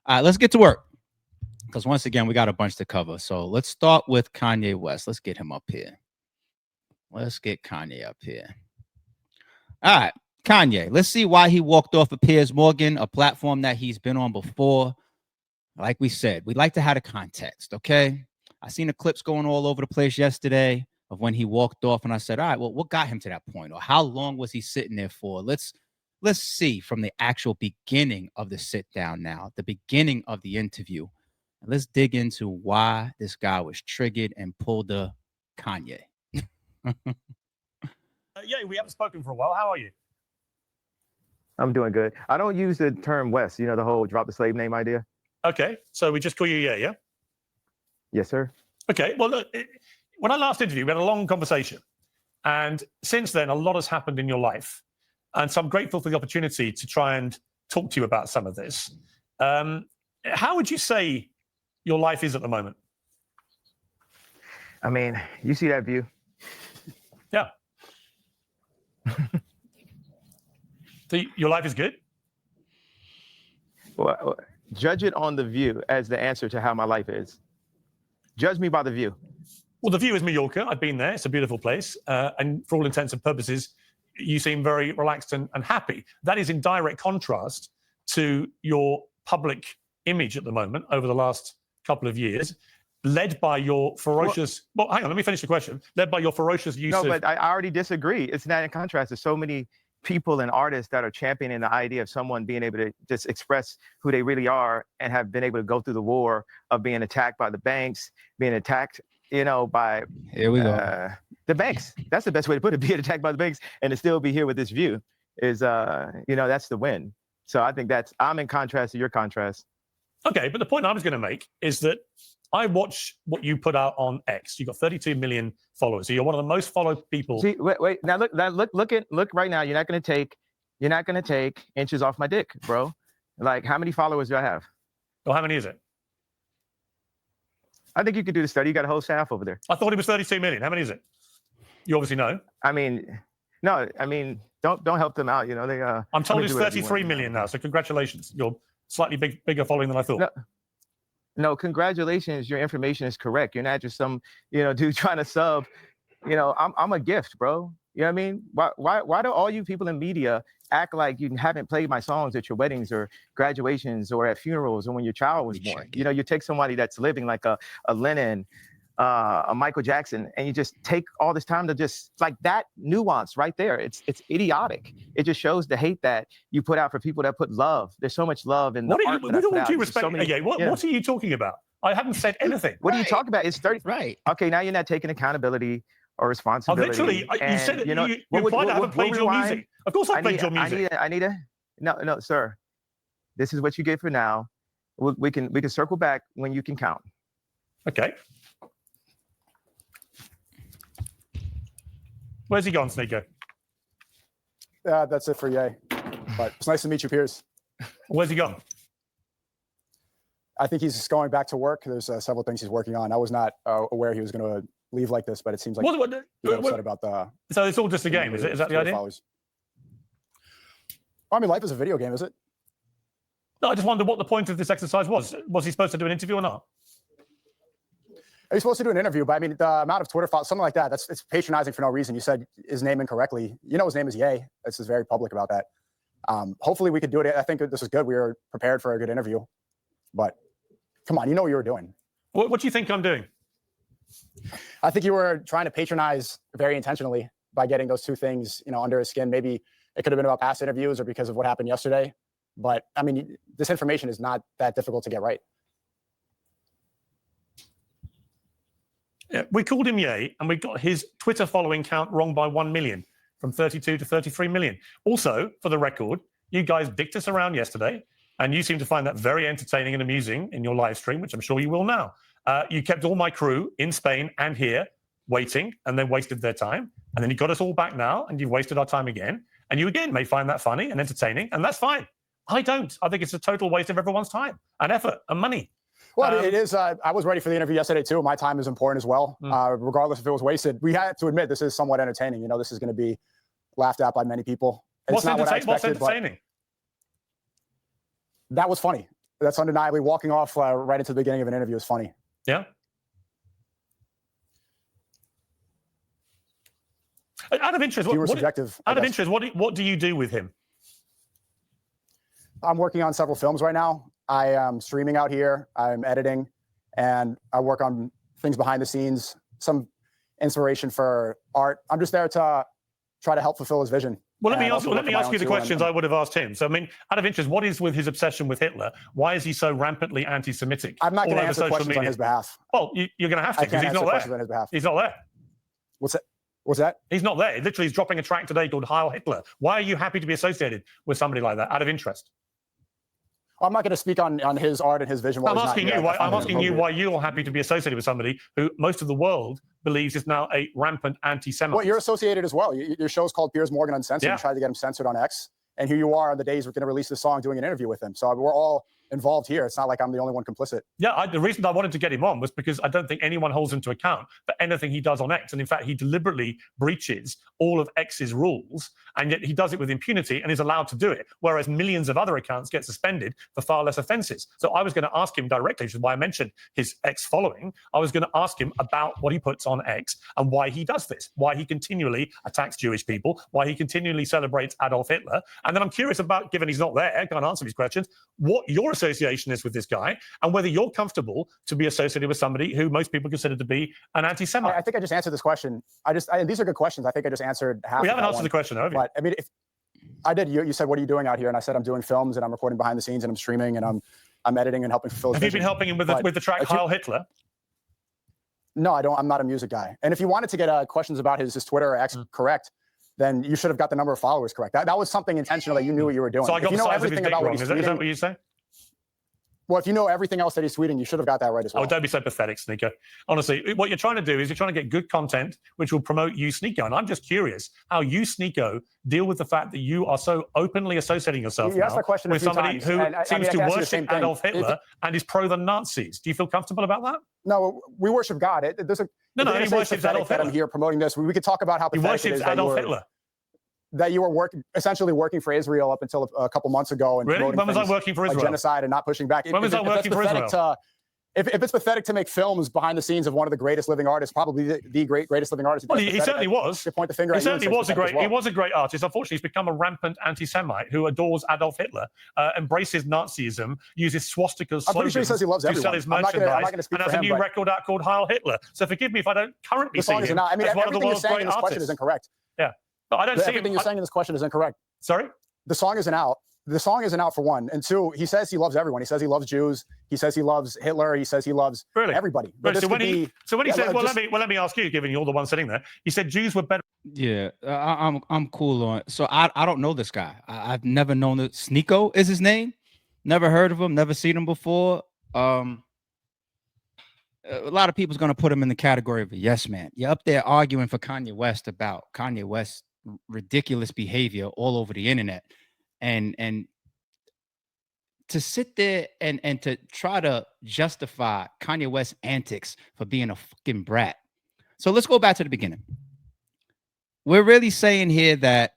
All right, let's get to work. Because once again, we got a bunch to cover. So let's start with Kanye West. Let's get him up here. Let's get Kanye up here. All right, Kanye. Let's see why he walked off of Piers Morgan, a platform that he's been on before. Like we said, we like to have the context, okay? I seen the clips going all over the place yesterday of when he walked off, and I said, all right, well, what got him to that point? Or how long was he sitting there for? Let's see from the actual beginning of the sit down now, the beginning of the interview. And let's dig into why this guy was triggered and pulled the Kanye. Yeah, we haven't spoken for a while. How are you? I'm doing good. I don't use the term West, the whole drop the slave name idea. Okay, so we just call you yeah? Yes, sir. Okay, well, look, when I last interviewed, we had a long conversation. And since then, a lot has happened in your life. And so I'm grateful for the opportunity to try and talk to you about some of this. How would you say your life is at the moment? I mean, you see that view? Yeah. So your life is good? Well, judge it on the view as the answer to how my life is. Judge me by the view. Well, the view is Mallorca. I've been there. It's a beautiful place. And for all intents and purposes, you seem very relaxed and happy. That is in direct contrast to your public image at the moment over the last couple of years, led by your ferocious... Well, hang on, let me finish the question. Led by your ferocious use of... No, but I already disagree. It's not in contrast. There's so many people and artists that are championing the idea of someone being able to just express who they really are and have been able to go through the war of being attacked by the banks, being attacked, by Here we go. The banks. That's the best way to put it, being attacked by the banks and to still be here with this view is, that's the win. So I think I'm in contrast to your contrast. Okay, but the point I was going to make is that I watch what you put out on X. You've got 32 million followers. So you're one of the most followed people. See, wait. Now look right now. You're not going to take inches off my dick, bro. Like, how many followers do I have? Well, how many is it? I think you could do the study. You got a whole staff over there. I thought it was 32 million. How many is it? You obviously know. Don't help them out. They. I'm told it's 33 million now. So congratulations. You're slightly bigger following than I thought. No, congratulations. Your information is correct. You're not just some, dude trying to sub. I'm a gift, bro. You know what I mean? Why do all you people in media act like you haven't played my songs at your weddings or graduations or at funerals or when your child was born? You take somebody that's living like a Lennon, a Michael Jackson, and you just take all this time to just like that nuance right there. It's idiotic. It just shows the hate that you put out for people that put love. There's so much love in the art that I put out. What are you talking about? I haven't said anything. What are you talking about? It's 30. Right. Okay, now you're not taking accountability or responsibility. Literally, you said it. You implied I haven't played your music. Of course I played your music. No, sir. This is what you get for now. We can circle back when you can count. Okay. Where's he gone, Sneeko? That's it for Ye. But it's nice to meet you, Piers. Where's he gone? I think he's just going back to work. There's several things he's working on. I was not aware he was going to leave like this, but it seems like he's upset about the... So it's all just a game, is that the idea? Followers. I mean, life is a video game, is it? No, I just wondered what the point of this exercise was. Was he supposed to do an interview or not? He's supposed to do an interview, but I mean, the amount of Twitter followers, something like that, it's patronizing for no reason. You said his name incorrectly. His name is Ye. This is very public about that. Hopefully we could do it. I think this is good. We were prepared for a good interview. But come on, you know what you were doing. What do you think I'm doing? I think you were trying to patronize very intentionally by getting those two things, under his skin. Maybe it could have been about past interviews or because of what happened yesterday. But I mean, this information is not that difficult to get right. Yeah, we called him Ye, and we got his Twitter following count wrong by 1 million, from 32 to 33 million. Also, for the record, you guys dicked us around yesterday, and you seem to find that very entertaining and amusing in your live stream, which I'm sure you will now. You kept all my crew in Spain and here waiting, and then wasted their time. And then you got us all back now, and you've wasted our time again. And you again may find that funny and entertaining, and that's fine. I don't. I think it's a total waste of everyone's time and effort and money. Well, it is. I was ready for the interview yesterday, too. My time is important as well, regardless if it was wasted. We had to admit this is somewhat entertaining. This is going to be laughed at by many people. It's What's not what I expected, entertaining? That was funny. That's undeniably walking off right into the beginning of an interview is funny. Yeah. Out of interest, subjective. Out of interest, what do you do with him? I'm working on several films right now. I am streaming out here. I'm editing, and I work on things behind the scenes, some inspiration for art. I'm just there to try to help fulfill his vision. Well, let me ask you the questions I would have asked him. So, I mean, out of interest, what is with his obsession with Hitler? Why is he so rampantly anti-Semitic? I'm not going to answer questions on his behalf. Well, you're going to have to because he's not there. On his behalf. He's not there. What's that? What's that? He's not there. Literally, he's dropping a track today called Heil Hitler. Why are you happy to be associated with somebody like that? Out of interest. I'm not going to speak on his art and his vision. I'm asking you why you're happy to be associated with somebody who most of the world believes is now a rampant anti-Semite. Well, you're associated as well. Your show's called Piers Morgan Uncensored. You tried to get him censored on X, and here you are on the days we're going to release this song doing an interview with him. So we're all involved here. It's not like I'm the only one complicit. Yeah, the reason I wanted to get him on was because I don't think anyone holds him to account for anything he does on X. And in fact, he deliberately breaches all of X's rules, and yet he does it with impunity and is allowed to do it, whereas millions of other accounts get suspended for far less offenses. So I was going to ask him directly, which is why I mentioned his X following. I was going to ask him about what he puts on X and why he does this, why he continually attacks Jewish people, why he continually celebrates Adolf Hitler. And then I'm curious about, given he's not there, can't answer these questions, what your association is with this guy and whether you're comfortable to be associated with somebody who most people consider to be an anti-Semite. I think I just answered this question. These are good questions. I think I just answered half. We haven't answered the question, have you? But I mean, if I did, you said, what are you doing out here? And I said, I'm doing films and I'm recording behind the scenes and I'm streaming and I'm editing and helping fulfill his vision. Have you been helping him with the track Heil Hitler? No, I don't. I'm not a music guy. And if you wanted to get questions about his Twitter or X correct, then you should have got the number of followers correct. That was something intentional that you knew what you were doing. So I got the size of his dick wrong. Is that what you say? Well, if you know everything else that he's tweeting, you should have got that right as well. Oh, don't be so pathetic, Sneeko. Honestly, what you're trying to do is you're trying to get good content, which will promote you, Sneeko. And I'm just curious how you, Sneeko, deal with the fact that you are so openly associating yourself now with somebody who seems to worship Adolf Hitler and is pro the Nazis. Do you feel comfortable about that? No, we worship God. He worships Adolf Hitler. I'm here promoting this. We could talk about how pathetic it is Adolf Hitler. That you were essentially working for Israel up until a couple months ago. And really? When was I working for Israel? Like genocide and not pushing back. When was I working for Israel? If it's pathetic to make films behind the scenes of one of the greatest living artists, probably the greatest living artist. Well, he certainly was. To point the finger he certainly was he was a great artist. Unfortunately, he's become a rampant anti-Semite who adores Adolf Hitler, embraces Nazism, uses swastika slogans I'm pretty sure he says he loves to everyone. sell his merchandise, and has a new but record out called Heil Hitler. So forgive me if I don't currently see him as one of the world's great artists. Everything you're saying in this question is incorrect. Yeah. But I don't see everything you're saying in this question is incorrect. Sorry? The song isn't out. The song isn't out for one. And two, he says he loves everyone. He says he loves Jews. He says he loves Hitler. He says he loves everybody. Really? So when he says, let me ask you, given you're the one sitting there, he said Jews were better. Yeah, I'm cool on it. So I don't know this guy. I've never known it. Sneeko is his name. Never heard of him. Never seen him before. A lot of people's going to put him in the category of a yes man. You're up there arguing for Kanye West about Kanye West's ridiculous behavior all over the internet. And to sit there and to try to justify Kanye West's antics for being a fucking brat. So let's go back to the beginning. We're really saying here that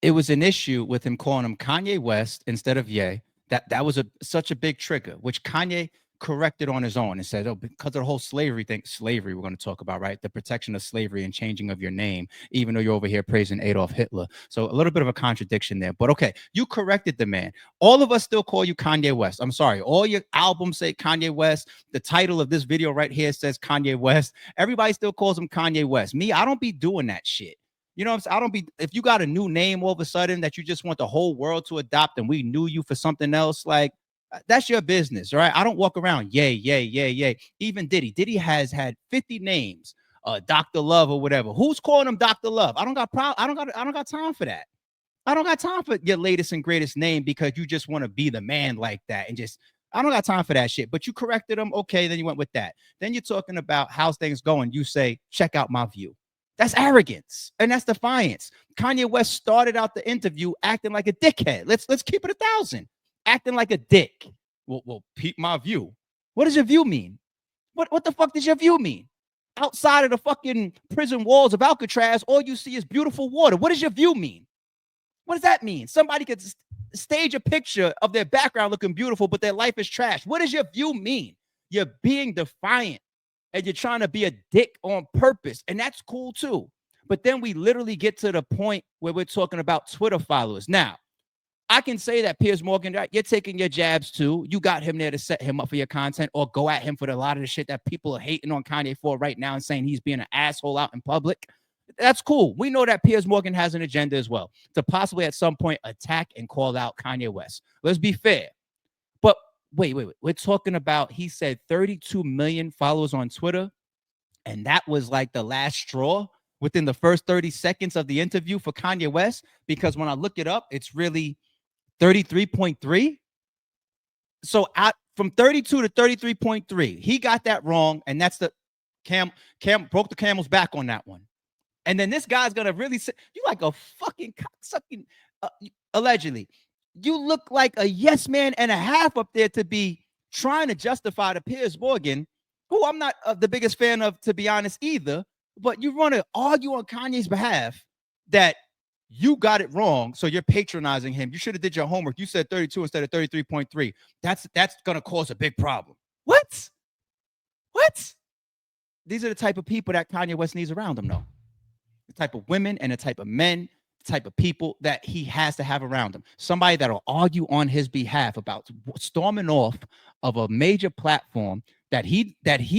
it was an issue with him calling him Kanye West instead of Ye. That was such a big trigger, which Kanye corrected on his own and said, oh, because of the whole slavery thing, slavery we're going to talk about, right? The protection of slavery and changing of your name, even though you're over here praising Adolf Hitler. So a little bit of a contradiction there, but okay, you corrected the man. All of us still call you Kanye West. I'm sorry. All your albums say Kanye West. The title of this video right here says Kanye West. Everybody still calls him Kanye West. Me, I don't be doing that shit. You know what I'm saying? I don't be, if you got a new name all of a sudden that you just want the whole world to adopt and we knew you for something else, like, that's your business, all right? I don't walk around, yay. Even Diddy has had 50 names, Dr. Love or whatever. Who's calling him Dr. Love? I don't got time for that. I don't got time for your latest and greatest name because you just want to be the man like that and just, I don't got time for that shit. But you corrected him, okay, then you went with that. Then you're talking about how's things going. You say, check out my view. That's arrogance and that's defiance. Kanye West started out the interview acting like a dickhead. Let's keep it 1,000. Acting like a dick. Well, peep my view. What does your view mean? What the fuck does your view mean? Outside of the fucking prison walls of Alcatraz, all you see is beautiful water. What does your view mean? What does that mean? Somebody could just, stage a picture of their background looking beautiful, but their life is trash. What does your view mean? You're being defiant and you're trying to be a dick on purpose. And that's cool too. But then we literally get to the point where we're talking about Twitter followers. Now, I can say that Piers Morgan, you're taking your jabs too. You got him there to set him up for your content or go at him for a lot of the shit that people are hating on Kanye for right now and saying he's being an asshole out in public. That's cool. We know that Piers Morgan has an agenda as well to possibly at some point attack and call out Kanye West. Let's be fair. But wait. We're talking about, he said 32 million followers on Twitter. And that was like the last straw within the first 30 seconds of the interview for Kanye West. Because when I look it up, it's really 33.3. So out from 32 to 33.3, he got that wrong. And that's the Cam broke the camel's back on that one. And then this guy's gonna really say, you like a fucking cocksucking, allegedly. You look like a yes man and a half up there to be trying to justify the Piers Morgan, who I'm not the biggest fan of, to be honest, either. But you want to argue on Kanye's behalf that you got it wrong, so you're patronizing him. You should have did your homework. You said 32 instead of 33.3. That's gonna cause a big problem. What? These are the type of people that Kanye West needs around him, though. The type of women and the type of men, the type of people that he has to have around him. Somebody that'll argue on his behalf about storming off of a major platform that he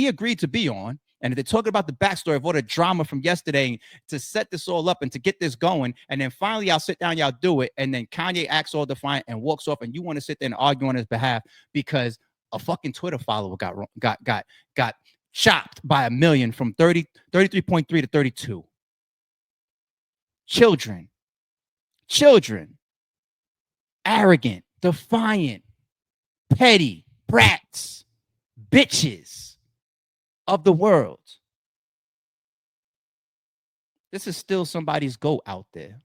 agreed to be on. And if they're talking about the backstory of all the drama from yesterday to set this all up and to get this going, and then finally y'all sit down, y'all do it, and then Kanye acts all defiant and walks off, and you want to sit there and argue on his behalf because a fucking Twitter follower got chopped by 1 million from 33.3 to 32. Children, arrogant, defiant, petty, brats, bitches of the world. This is still somebody's goat out there.